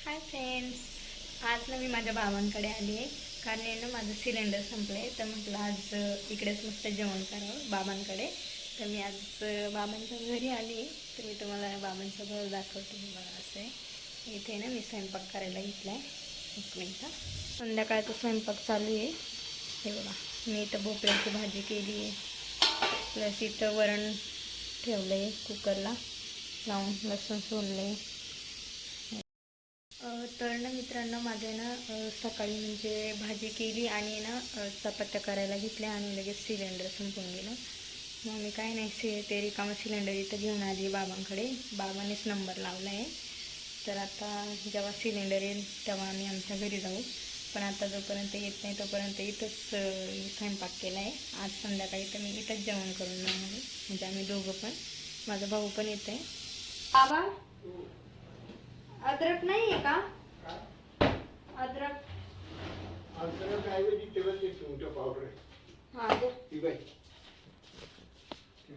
Hi friends, आज ना मी माझ्या बाबांकडे आली आहे कारण आहे ना माझं सिलेंडर संपलं आहे. तर म्हटलं आज इकडेच मस्त जेवण करावं बाबांकडे. तर मी आज बाबांच्या घरी आली आहे. तर मी तुम्हाला बाबांचं घर दाखवते. मला असं आहे, इथे ना मी स्वयंपाक करायला घेतला आहे. एक मिनटं. संध्याकाळचा स्वयंपाक चालू आहे. हे बघा, मी इथं भोपळ्याची भाजी केली आहे, प्लस इथं वरण ठेवलं आहे कुकरला लावून, लसूण सोललं आहे. तर ना मित्रांनो, माझं ना सकाळी म्हणजे भाजी केली आणि ना चपात्या करायला घेतल्या आणि लगेच सिलेंडर संपून गेलं. मग मी काय नाही, ते रिकामं सिलेंडर इथं घेऊन आली बाबांकडे. बाबांनीच नंबर लावला आहे. तर आता जेव्हा सिलेंडर येईल तेव्हा आम्ही आमच्या घरी जाऊ. पण आता जोपर्यंत येत नाही तोपर्यंत इथंच स्वयंपाक केला आहे. आज संध्याकाळी तर मी इथंच जेवण करून जाणार आहे. म्हणजे आम्ही दोघं पण, माझा भाऊ पण येत आहे. बाबा, अद्रक नाही आहे का? अद्रक अद्रक ऐवजी तेव्हा ते सुंठ पावडर आहे. हां दे. ती बाई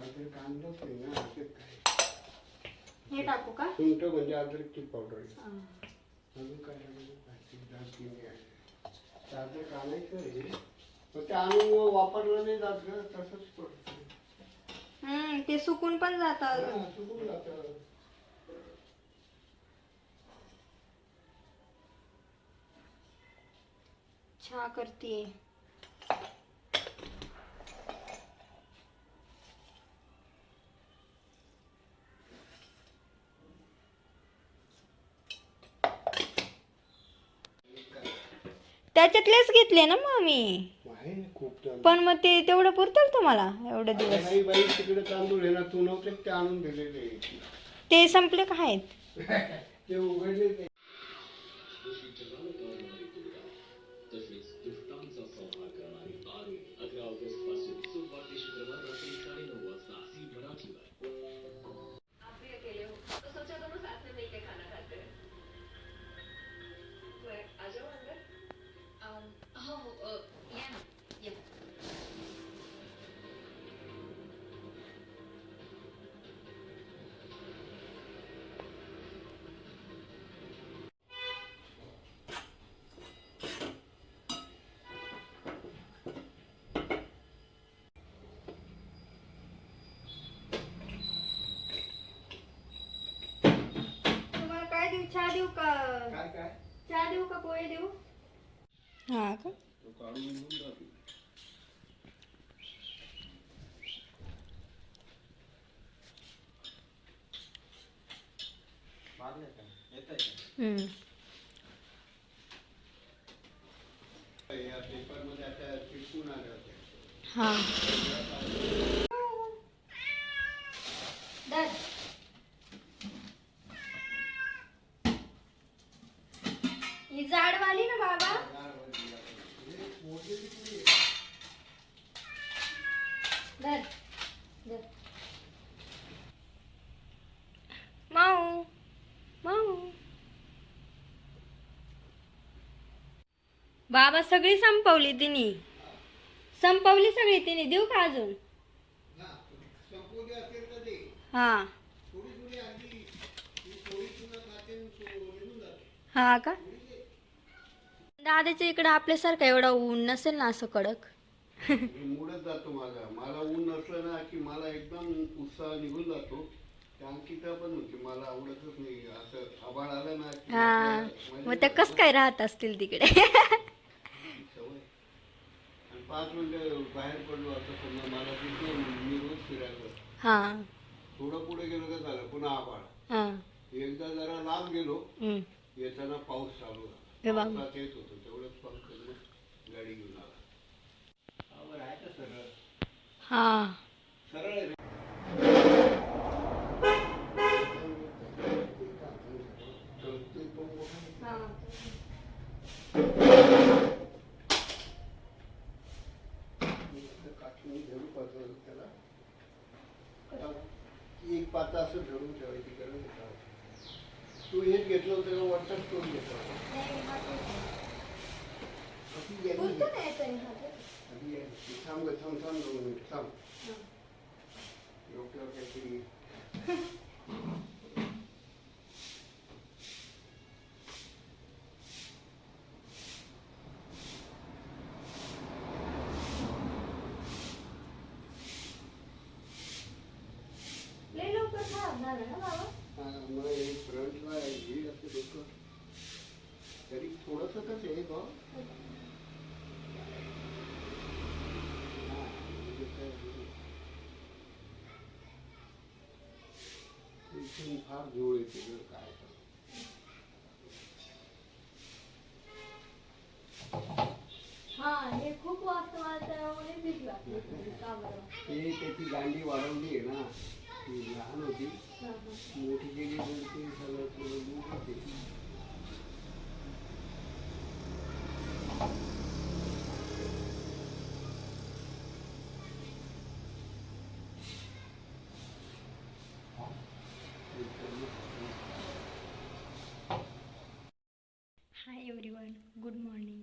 अद्रक आणलंच नाही ना. अद्रक काय हे टाकू का? सुंठ म्हणजे अद्रकची पावडर आहे. हां. अजून काय अद्रक आणायचं आहे, पण ते आणून वापरलं नाही जात ग, तसंच पडतं. ते सुकून पण जातात. सुकून जातं. चहा करते. त्याच्यातलेच घेतले ना मग मी. खूप पण मग ते तेवढं पुरतं तुम्हाला एवढे दिवस? नाही बाई, तिकडे तांदूळ आहे ना, तू नव्हते ते आणून दिलेले. ते संपले का आहेत? ते उघडले. चहा देऊ का? काय काय चहा देऊ का पोहे देऊ? हा का? पेपरमध्ये आता चिटकून आले होते. हा. ही जाडवाली ना बाबा? धर धर. माऊ माऊ. बाबा सगळी संपवली तिने. संपवली सगळी तिने. देऊ का अजून? हा. हा का? दादाच्या इकडे आपल्यासारखं एवढा ऊन नसेल ना असं कडक. मूडच जातो माझा. मला ऊन नसलं ना की मला एकदम उत्साह निघून जातो. अंकिता पण होती, मला आवडतच नाही असं आभाळ आलं ना. हा, मग त्या कस काय राहत असतील तिकडे? सवय. आणि 5 मिनिटं बाहेर पडलो आता समजा, मला तिथे मी रोज फिरायला. हा. थोडं पुढे गेलो का झालं पुन्हा आभाळ. हा. एकदा जरा लांब गेलो, येताना पाऊस चालू झाला. पावसात येत होतो तेवढंच पंख गाडी घेऊन आला. बरं आहे का सरळ? हा. सरळ आहे. एक पाता असं धरून ठेवायची गरज आहे. तू हेच घेतलं होतं का? वरचाच करून घेतलं थांब ग, थांब 2 मिनिट थांब. डोक्यावर काहीतरी. बसतच आहे तो. इथून फार धूळ येते जर काय तर. हा हे खूप वाजता मला त्यामुळे भीती वाटते. का बरं? ते त्याची दांडी वाढवली आहे ना, ती लहान होती मोठी गेली तर ते सगळं थोडं दूर होते. Hi everyone, good morning.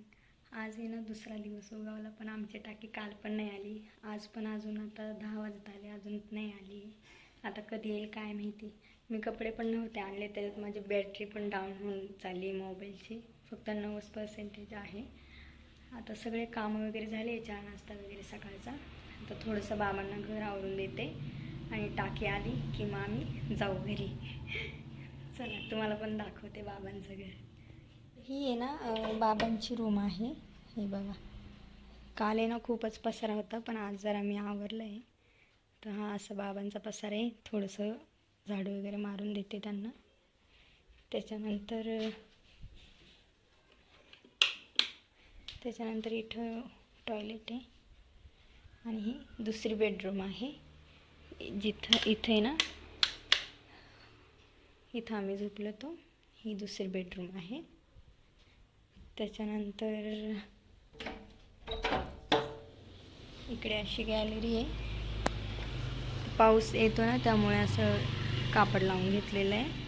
आज आहे ना दुसरा दिवस उगवला, पण आमची टाकी काल पण नाही आली. आज पण अजून आता 10 वाजत आले, अजून नाही आली. आता कधी येईल काय माहिती. मी कपडे पण नव्हते आणले, त्याच्यात माझी बॅटरी पण डाऊन होऊन चालली मोबाईलची. फक्त 90% आहे. आता सगळे कामं वगैरे झाले, चहा नाश्ता वगैरे सकाळचा. आता थोडंसं बाबांना घर आवरून देते आणि टाकी आली की मग आम्ही जाऊ घरी. चला तुम्हाला पण दाखवते बाबांचं घर. ही आहे ना बाबांची रूम आहे. हे बघा, काल आहे ना खूपच पसारा होता, पण आज जरा मी आवरलं आहे. तर हा असं बाबांचा पसारा आहे. थोडंसं झाडू वगैरे मारून देते त्यांना. त्याच्यानंतर इथं टॉयलेट आहे आणि ही दुसरी बेडरूम आहे. इथं आहे ना, इथं आम्ही झोपलो होतो. ही दुसरी बेडरूम आहे. त्याच्यानंतर इकडे अशी गॅलरी आहे. पाऊस येतो ना, त्यामुळे असं कापड लावून घेतलेलं आहे.